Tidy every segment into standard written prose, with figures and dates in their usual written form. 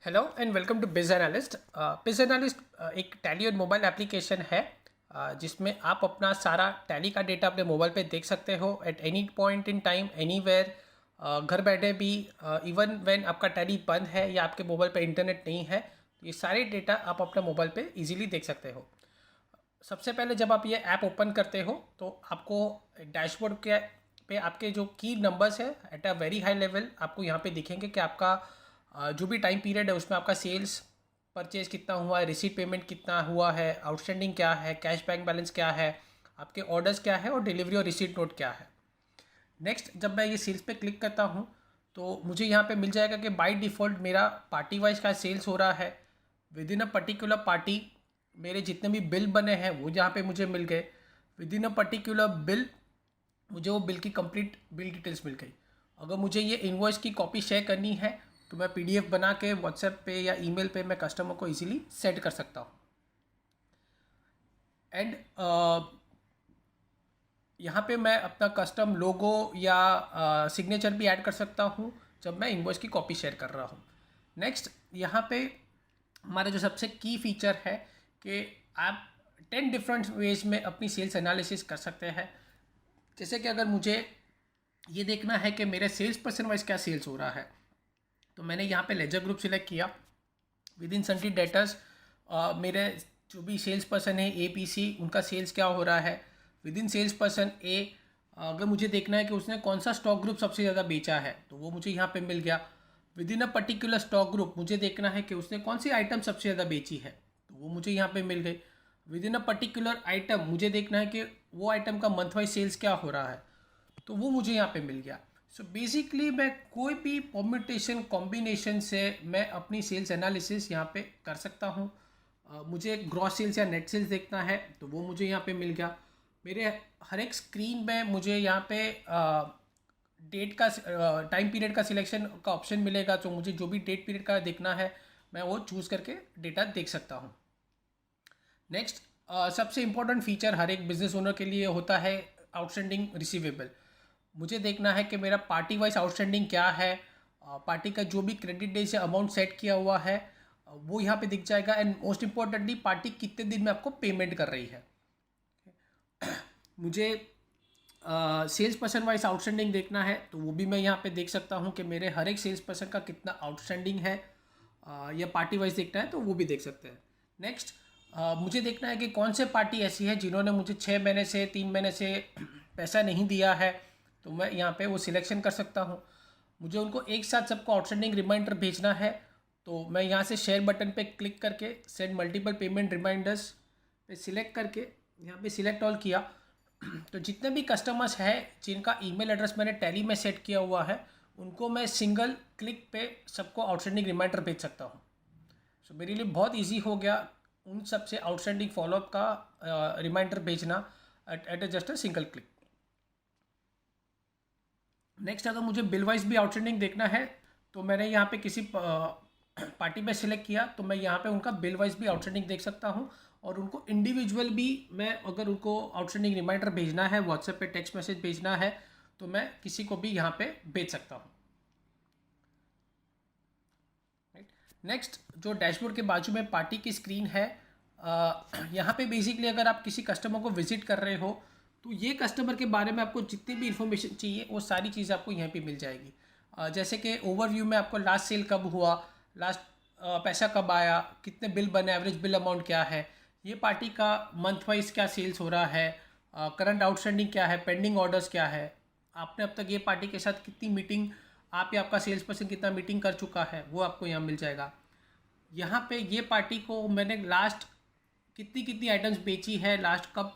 Hello and welcome to बिज analyst. बिज analyst एक टैली और मोबाइल एप्लीकेशन है जिसमें आप अपना सारा टैली का डेटा अपने मोबाइल पे देख सकते हो at any point in time anywhere. घर बैठे भी इवन व्हेन आपका टैली बंद है या आपके मोबाइल पे इंटरनेट नहीं है तो ये सारे डेटा आप अपने मोबाइल पे इजीली देख सकते हो। सबसे पहले जब आप ये ऐप ओपन करते हो तो आपको डैशबोर्ड के पे आपके जो की नंबर्स है at a very high level आपको यहाँ पे दिखेंगे कि आपका जो भी टाइम पीरियड है उसमें आपका सेल्स परचेज कितना हुआ है, रिसीट पेमेंट कितना हुआ है, आउटस्टैंडिंग क्या है, कैश बैंक बैलेंस क्या है, आपके ऑर्डर्स क्या है और डिलीवरी और रिसीट नोट क्या है। नेक्स्ट जब मैं ये सेल्स पे क्लिक करता हूँ तो मुझे यहाँ पे मिल जाएगा कि बाय डिफ़ॉल्ट मेरा पार्टी वाइज का सेल्स हो रहा है। With in a particular party मेरे जितने भी बिल बने हैं वो यहाँ पे मुझे मिल गए। With in a particular bill मुझे वो बिल की कंप्लीट बिल डिटेल्स मिल गई। अगर मुझे ये इनवॉइस की कॉपी शेयर करनी है तो मैं पीडीएफ बना के व्हाट्सएप पे या ईमेल पे मैं कस्टमर को इजीली सेंड कर सकता हूँ। एंड यहाँ पे मैं अपना कस्टम लोगो या सिग्नेचर भी ऐड कर सकता हूँ जब मैं इनवॉइस की कॉपी शेयर कर रहा हूँ। नेक्स्ट यहाँ पे हमारा जो सबसे की फीचर है कि आप 10 डिफरेंट वेज में अपनी सेल्स एनालिसिस कर सकते हैं। जैसे कि अगर मुझे ये देखना है कि मेरे सेल्स पर्सन वाइज क्या सेल्स हो रहा है तो मैंने यहाँ पे लेजर ग्रुप सिलेक्ट किया। विद इन सन्टी डेटर्स मेरे जो भी सेल्स पर्सन है ए पी सी उनका सेल्स क्या हो रहा है। विद इन सेल्स पर्सन ए अगर मुझे देखना है कि उसने कौन सा स्टॉक ग्रुप सबसे ज़्यादा बेचा है तो वो मुझे यहाँ पे मिल गया। With in a particular stock group मुझे देखना है कि उसने कौन सी आइटम सबसे ज़्यादा बेची है तो वो मुझे यहाँ पे मिल गई। With in a particular item मुझे देखना है कि वो आइटम का मंथ वाइज सेल्स क्या हो रहा है तो वो मुझे यहाँ पे मिल गया। सो बेसिकली मैं कोई भी परम्यूटेशन कॉम्बिनेशन से मैं अपनी सेल्स एनालिसिस यहाँ पे कर सकता हूँ। मुझे ग्रॉस सेल्स या नेट सेल्स देखना है तो वो मुझे यहाँ पे मिल गया। मेरे हर एक स्क्रीन में मुझे यहाँ पे डेट का टाइम पीरियड का सिलेक्शन का ऑप्शन मिलेगा तो मुझे जो भी डेट पीरियड का देखना है मैं वो चूज़ करके डेटा देख सकता हूँ। नेक्स्ट सबसे इम्पोर्टेंट फीचर हर एक बिजनेस ओनर के लिए होता है आउटस्टैंडिंग रिसीवेबल। मुझे देखना है कि मेरा पार्टी वाइज आउटस्टैंडिंग क्या है। पार्टी का जो भी क्रेडिट डे से अमाउंट सेट किया हुआ है वो यहाँ पे दिख जाएगा। एंड मोस्ट इम्पॉर्टेंटली पार्टी कितने दिन में आपको पेमेंट कर रही है। मुझे सेल्स पर्सन वाइज आउटस्टैंडिंग देखना है तो वो भी मैं यहाँ पे देख सकता हूँ कि मेरे हर एक सेल्स पर्सन का कितना आउटस्टैंडिंग है। या पार्टी वाइज देखना है तो वो भी देख सकते हैं। नेक्स्ट मुझे देखना है कि कौन से पार्टी ऐसी है जिन्होंने मुझे 6 महीने से 3 महीने से पैसा नहीं दिया है तो मैं यहाँ पे वो सिलेक्शन कर सकता हूँ। मुझे उनको एक साथ सबको आउटस्टैंडिंग रिमाइंडर भेजना है तो मैं यहाँ से शेयर बटन पे क्लिक करके सेंड मल्टीपल पेमेंट रिमाइंडर्स पे सिलेक्ट करके यहाँ पे सिलेक्ट ऑल किया तो जितने भी कस्टमर्स हैं जिनका ईमेल एड्रेस मैंने टैली में सेट किया हुआ है उनको मैं सिंगल क्लिक पे सबको आउटस्टैंडिंग रिमाइंडर भेज सकता हूँ। सो मेरे लिए बहुत इजी हो गया उन सब से आउटस्टैंडिंग फॉलोअप का रिमाइंडर भेजना at just a single click. Next अगर मुझे बिल वाइज भी आउटस्टैंडिंग देखना है तो मैंने यहाँ पे किसी पार्टी में सिलेक्ट किया तो मैं यहाँ पे उनका बिल वाइज भी आउटस्टैंडिंग देख सकता हूँ। और उनको इंडिविजुअल भी मैं अगर उनको आउटस्टैंडिंग रिमाइंडर भेजना है व्हाट्सएप पे टेक्स्ट मैसेज भेजना है तो मैं किसी को भी यहाँ पे भेज सकता हूँ। नेक्स्ट जो डैशबोर्ड के बाजू में पार्टी की स्क्रीन है यहाँ पे बेसिकली अगर आप किसी कस्टमर को विजिट कर रहे हो तो ये कस्टमर के बारे में आपको जितनी भी इन्फॉर्मेशन चाहिए वो सारी चीज़ आपको यहाँ पे मिल जाएगी। जैसे कि ओवरव्यू में आपको लास्ट सेल कब हुआ, लास्ट पैसा कब आया, कितने बिल बने, एवरेज बिल अमाउंट क्या है, ये पार्टी का मंथ वाइज क्या सेल्स हो रहा है, करंट आउटस्टैंडिंग क्या है, पेंडिंग ऑर्डर्स क्या है, आपने अब तक ये पार्टी के साथ कितनी मीटिंग, आप या आपका सेल्स पर्सन कितना मीटिंग कर चुका है वो आपको यहाँ मिल जाएगा। यहाँ पे ये पार्टी को मैंने लास्ट कितनी कितनी आइटम्स बेची है, लास्ट कब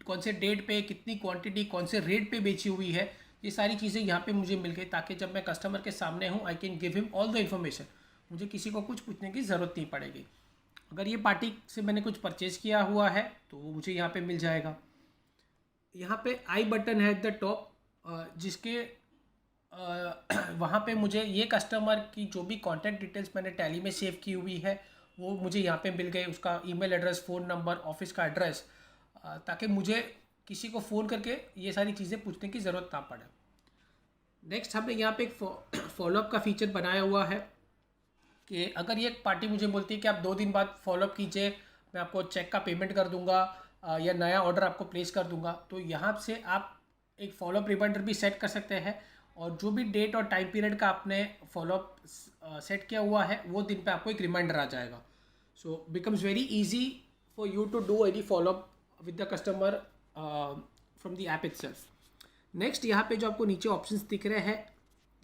कौन से डेट पे कितनी क्वांटिटी कौन से रेट पे बेची हुई है, ये सारी चीज़ें यहाँ पे मुझे मिल गई ताकि जब मैं कस्टमर के सामने हूँ I can give him all the information. मुझे किसी को कुछ पूछने की ज़रूरत नहीं पड़ेगी। अगर ये पार्टी से मैंने कुछ परचेज़ किया हुआ है तो वो मुझे यहाँ पे मिल जाएगा। यहाँ पे आई बटन है एट द टॉप जिसके वहाँ पे मुझे ये कस्टमर की जो भी कॉन्टैक्ट डिटेल्स मैंने टैली में सेव की हुई है वो मुझे यहाँ पे मिल गए, उसका email address, phone number, office का एड्रेस, ताकि मुझे किसी को फ़ोन करके ये सारी चीज़ें पूछने की ज़रूरत ना पड़े। नेक्स्ट हमने यहाँ पे एक फॉलोअप का फीचर बनाया हुआ है कि अगर ये पार्टी मुझे बोलती है कि आप 2 दिन बाद फॉलोअप कीजिए, मैं आपको चेक का पेमेंट कर दूंगा या नया ऑर्डर आपको प्लेस कर दूंगा, तो यहाँ से आप एक फॉलोअप रिमाइंडर भी सेट कर सकते हैं और जो भी डेट और टाइम पीरियड का आपने फॉलोअप सेट किया हुआ है वो दिन पे आपको एक रिमाइंडर आ जाएगा. So becomes very easy for you to do any follow up with the customer from the app itself. Next यहाँ पे जो आपको नीचे ऑप्शंस दिख रहे हैं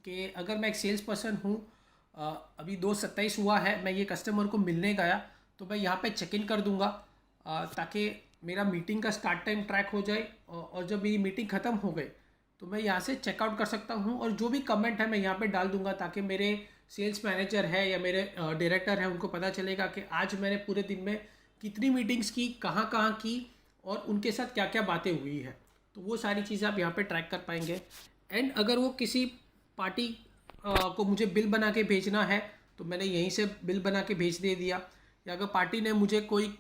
कि अगर मैं एक सेल्स पर्सन हूँ, अभी 2/27 हुआ है, मैं ये कस्टमर को मिलने गया, तो मैं यहाँ पे चेक इन कर दूँगा ताकि मेरा मीटिंग का स्टार्ट टाइम ट्रैक हो जाए और जब मेरी मीटिंग ख़त्म हो गई तो मैं यहाँ से चेकआउट कर सकता हूँ और जो भी कमेंट है मैं यहाँ पे डाल दूँगा ताकि मेरे सेल्स मैनेजर है या मेरे डायरेक्टर है उनको पता चलेगा कि आज मैंने पूरे दिन में कितनी मीटिंग्स की, कहाँ कहाँ की और उनके साथ क्या क्या बातें हुई है. तो वो सारी चीज़ें आप यहाँ पे ट्रैक कर पाएंगे. एंड अगर वो किसी पार्टी को मुझे बिल बना के भेजना है तो मैंने यहीं से बिल बना के भेज दे दिया, या अगर पार्टी ने मुझे कोई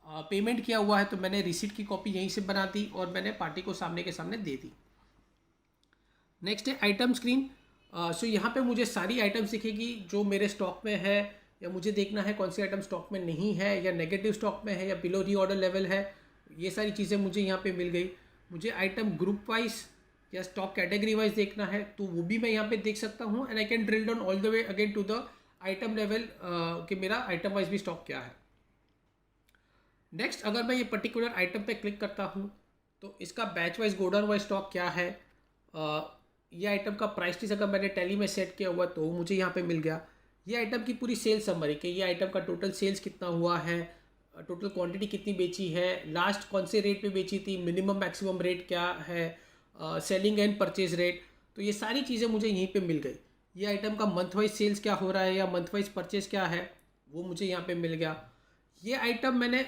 पेमेंट किया हुआ है तो मैंने रिसीट की कॉपी यहीं से बना दी और मैंने पार्टी को सामने के सामने दे दी. नेक्स्ट है आइटम स्क्रीन. सो यहाँ पे मुझे सारी आइटम्स दिखेगी जो मेरे स्टॉक में है, या मुझे देखना है कौन सी आइटम स्टॉक में नहीं है या नेगेटिव स्टॉक में है या बिलो री ऑर्डर लेवल है. ये सारी चीज़ें मुझे यहाँ पे मिल गई. मुझे आइटम ग्रुप वाइज या स्टॉक कैटेगरी वाइज देखना है तो वो भी मैं यहाँ पे देख सकता हूँ. And I can drill down all the way again to the item level कि मेरा आइटम वाइज भी स्टॉक क्या है. नेक्स्ट अगर मैं ये पर्टिकुलर आइटम पे क्लिक करता हूँ तो इसका batch wise godown wise stock क्या है, ये आइटम का प्राइस लिस्ट अगर मैंने टैली में सेट किया हुआ तो मुझे यहाँ पे मिल गया. ये आइटम की पूरी सेल्स समरी कि ये आइटम का टोटल सेल्स कितना हुआ है, टोटल क्वांटिटी कितनी बेची है, लास्ट कौन से रेट पे बेची थी, मिनिमम मैक्सिमम रेट क्या है, सेलिंग एंड परचेज रेट. तो ये सारी चीज़ें मुझे यहीं पे मिल गई. ये आइटम का मंथ वाइज सेल्स क्या हो रहा है या मंथ वाइज परचेज क्या है वो मुझे यहाँ पे मिल गया. ये आइटम मैंने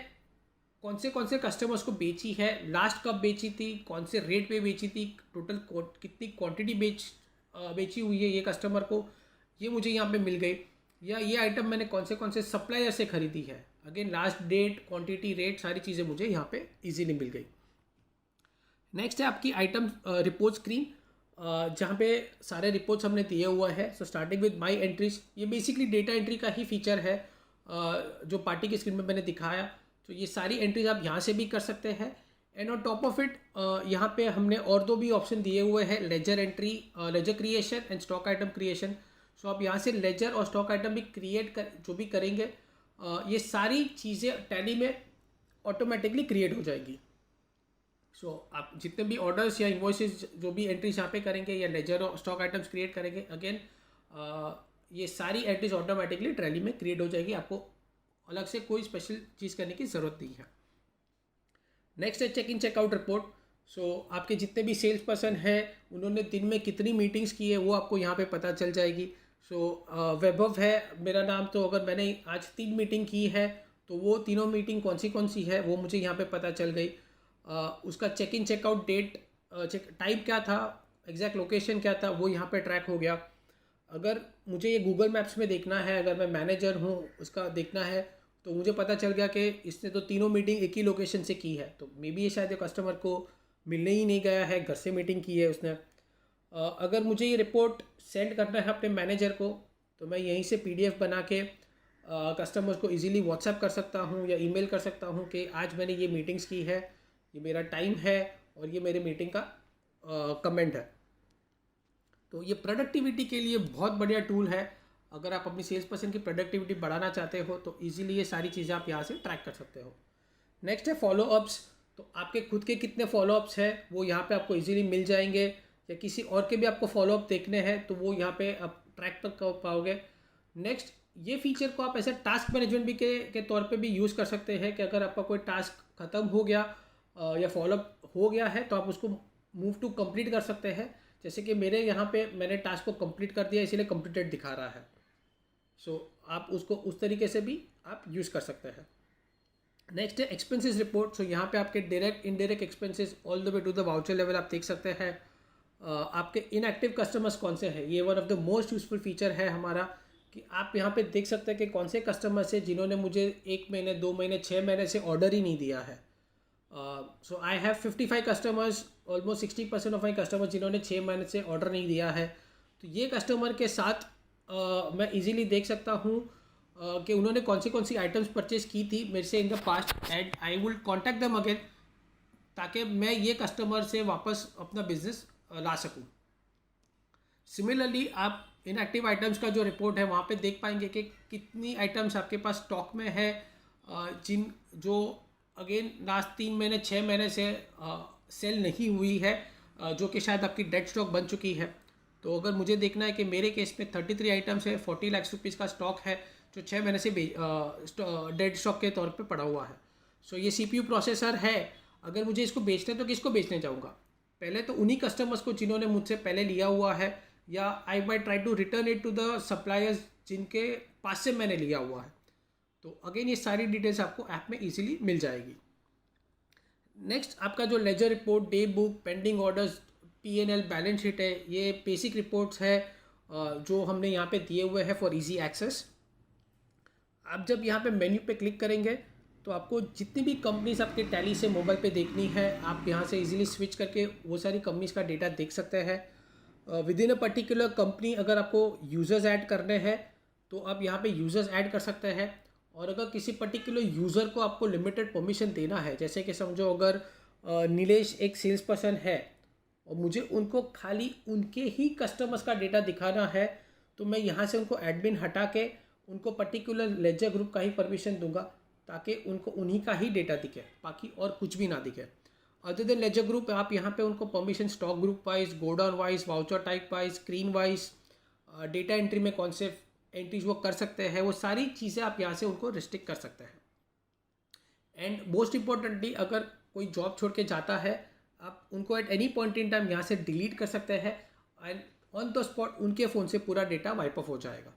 कौन से कस्टमर्स को बेची है, लास्ट कब बेची थी, कौन से रेट पे बेची थी, टोटल कितनी क्वांटिटी बेची हुई है ये कस्टमर को, ये मुझे यहाँ पे मिल गई. या ये आइटम मैंने कौन से सप्लायर से ख़रीदी है, again last date, quantity, rate, सारी चीज़ें मुझे यहाँ पे इजीली मिल गई. नेक्स्ट है आपकी आइटम रिपोर्ट स्क्रीन, जहाँ पे सारे रिपोर्ट्स हमने दिए हुआ है. So starting with my entries, ये बेसिकली डेटा एंट्री का ही फीचर है जो पार्टी की स्क्रीन में मैंने दिखाया. तो ये सारी एंट्रीज आप यहाँ से भी कर सकते हैं. And on top of it यहाँ पे हमने और दो भी ऑप्शन दिए हुए हैं, ledger entry, ledger creation and stock item creation. So आप यहाँ से लेजर और स्टॉक आइटम भी जो भी करेंगे ये सारी चीज़ें टैली में ऑटोमेटिकली क्रिएट हो जाएगी. सो आप जितने भी ऑर्डर्स या इन्वॉइसेस जो भी एंट्रीज यहाँ पे करेंगे या लेजर और स्टॉक आइटम्स क्रिएट करेंगे, अगेन ये सारी एंट्रीज ऑटोमेटिकली टैली में क्रिएट हो जाएगी. आपको अलग से कोई स्पेशल चीज़ करने की ज़रूरत नहीं है. नेक्स्ट है चेक इन चेकआउट रिपोर्ट. सो आपके जितने भी सेल्स पर्सन हैं उन्होंने दिन में कितनी मीटिंग्स की है वो आपको यहाँ पे पता चल जाएगी. सो वैभव है मेरा नाम, तो अगर मैंने आज 3 मीटिंग की है तो वो तीनों मीटिंग कौन सी है वो मुझे यहाँ पे पता चल गई. उसका check in checkout date, time क्या था, एग्जैक्ट लोकेशन क्या था वो यहाँ पे ट्रैक हो गया. अगर मुझे ये गूगल मैप्स में देखना है, अगर मैं मैनेजर हूँ उसका देखना है तो मुझे पता चल गया कि इसने तो तीनों मीटिंग एक ही लोकेशन से की है, तो मे बी ये शायद कस्टमर को मिलने ही नहीं गया है, घर से मीटिंग की है उसने. अगर मुझे ये रिपोर्ट सेंड करना है अपने मैनेजर को तो मैं यहीं से PDF बना के कस्टमर्स को इजीली व्हाट्सएप कर सकता हूँ या ईमेल कर सकता हूँ कि आज मैंने ये मीटिंग्स की है, ये मेरा टाइम है और ये मेरे मीटिंग का कमेंट है. तो ये प्रोडक्टिविटी के लिए बहुत बढ़िया टूल है. अगर आप अपनी सेल्स पर्सन की प्रोडक्टिविटी बढ़ाना चाहते हो तो इजीली ये सारी चीज़ें आप यहाँ से ट्रैक कर सकते हो. नेक्स्ट है फॉलोअप्स. तो आपके खुद के कितने फॉलोअप्स हैं वो यहाँ पे आपको इजीली मिल जाएंगे, या किसी और के भी आपको फॉलोअप देखने हैं तो वो यहाँ पे आप ट्रैक कर पाओगे. नेक्स्ट, ये फीचर को आप ऐसे टास्क मैनेजमेंट भी के तौर पे भी यूज़ कर सकते हैं कि अगर आपका कोई टास्क ख़त्म हो गया या फॉलोअप हो गया है तो आप उसको मूव टू कंप्लीट कर सकते हैं. जैसे कि मेरे यहाँ पे मैंने टास्क को कंप्लीट कर दिया इसीलिए कंप्लीटेड दिखा रहा है. सो आप उसको उस तरीके से भी आप यूज़ कर सकते हैं. नेक्स्ट है एक्सपेंसेस रिपोर्ट. सो यहाँ पे आपके direct indirect expenses all the way to the voucher level आप देख सकते हैं. आपके इनएक्टिव कस्टमर्स कौन से हैं, ये one of the most useful feature है हमारा कि आप यहाँ पे देख सकते हैं कि कौन से कस्टमर्स हैं जिन्होंने मुझे 1 महीने 2 महीने 6 महीने से ऑर्डर ही नहीं दिया है. So I have 55 customers, almost 60% of my customers जिन्होंने 6 महीने से ऑर्डर नहीं दिया है. तो ये कस्टमर के साथ मैं इजीली देख सकता हूँ कि उन्होंने कौन सी आइटम्स परचेज की थी मेरे से in the past, and I will contact them again ताकि मैं ये कस्टमर से वापस अपना बिजनेस ला सकूँ। सिमिलरली आप इनएक्टिव आइटम्स का जो रिपोर्ट है वहाँ पे देख पाएंगे कि कितनी आइटम्स आपके पास स्टॉक में है, जिन जो अगेन लास्ट 3 महीने 6 महीने से सेल नहीं हुई है, जो कि शायद आपकी डेड स्टॉक बन चुकी है। तो अगर मुझे देखना है कि मेरे केस में 33 आइटम्स है, 40 लाख रुपीज़ का स्टॉक है जो 6 महीने से डेड स्टॉक के तौर पे पड़ा हुआ है। सो ये CPU प्रोसेसर है, अगर मुझे इसको बेचना है तो किसको बेचने जाऊँगा? पहले तो उन्हीं कस्टमर्स को जिन्होंने मुझसे पहले लिया हुआ है, या I my try to return it to the suppliers जिनके पास से मैंने लिया हुआ है। तो अगेन ये सारी डिटेल्स आपको ऐप में इजीली मिल जाएगी। नेक्स्ट आपका जो ledger report, day book, pending orders, P&L balance sheet है, ये बेसिक रिपोर्ट्स है जो हमने यहाँ पे दिए हुए हैं फॉर इजी एक्सेस। आप जब यहाँ पे मेन्यू पे क्लिक करेंगे तो आपको जितनी भी कंपनीज आपके टैली से मोबाइल पे देखनी है, आप यहाँ से इजीली स्विच करके वो सारी कंपनीज का डेटा देख सकते हैं। With in a particular company अगर आपको यूज़र्स ऐड करने हैं तो आप यहाँ पे यूज़र्स ऐड कर सकते हैं। और अगर किसी पर्टिकुलर यूज़र को आपको लिमिटेड परमिशन देना है, जैसे कि समझो अगर नीलेश एक सेल्स पर्सन है और मुझे उनको खाली उनके ही कस्टमर्स का डेटा दिखाना है, तो मैं यहाँ से उनको एडमिन हटा के उनको पर्टिकुलर लेजर ग्रुप का ही परमिशन दूंगा ताकि उनको उन्हीं का ही डेटा दिखे, बाकी और कुछ भी ना दिखे। अदर देन लेजर ग्रुप आप यहाँ पे उनको permission stock group wise, godown wise, voucher type wise, screen wise, data entry में कौन से एंट्रीज वो कर सकते हैं, वो सारी चीज़ें आप यहाँ से उनको रिस्ट्रिक्ट कर सकते हैं। एंड मोस्ट इम्पॉर्टेंटली अगर कोई जॉब छोड़ के जाता है, आप उनको at any point in time यहाँ से डिलीट कर सकते हैं एंड ऑन द स्पॉट उनके फ़ोन से पूरा डेटा वाइप ऑफ हो जाएगा।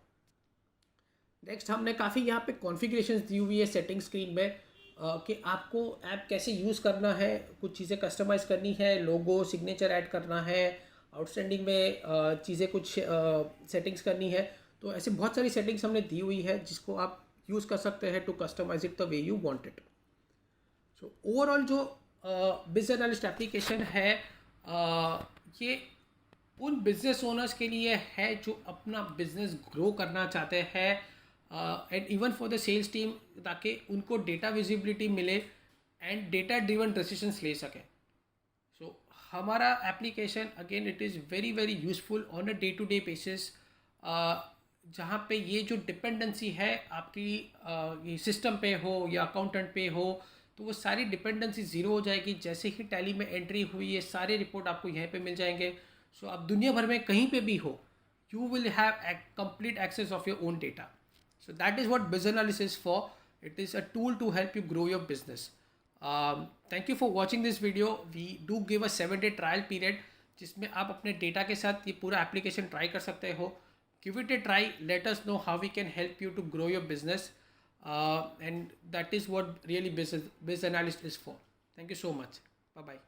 नेक्स्ट हमने काफ़ी यहाँ पे कॉन्फ़िगरेशंस दी हुई है सेटिंग स्क्रीन में कि आपको ऐप कैसे यूज़ करना है, कुछ चीज़ें कस्टमाइज़ करनी है, लोगो सिग्नेचर ऐड करना है, आउटस्टैंडिंग में चीज़ें कुछ सेटिंग्स करनी है। तो ऐसे बहुत सारी सेटिंग्स हमने दी हुई है जिसको आप यूज़ कर सकते हैं to customise it the way you want it. So overall जो बिजनेस एनालिस्ट एप्लीकेशन है ये उन बिजनेस ओनर्स के लिए है जो अपना बिजनेस ग्रो करना चाहते हैं, and even for the sales team, ताकि उनको डेटा विजिबिलिटी मिले एंड डेटा ड्रिवन डिसीजंस ले सकें। सो हमारा application again it is very very useful on a day to day basis, जहाँ पे ये जो डिपेंडेंसी है आपकी ये सिस्टम पे हो या अकाउंटेंट पे हो, तो वो सारी डिपेंडेंसी ज़ीरो हो जाएगी। जैसे ही टैली में एंट्री हुई ये सारे रिपोर्ट आपको यहाँ पे मिल जाएंगे। सो आप दुनिया भर में कहीं पे भी हो, you will have a complete access of your own data. So that is what BizAnalyst is for. It is a tool to help you grow your business. Thank you for watching this video. We do give a 7-day trial period जिसमें आप अपने data के साथ ये पूरा application try कर सकते हो। Give it a try. Let us know how we can help you to grow your business. And that is what really BizAnalyst is for. Thank you so much. Bye-bye.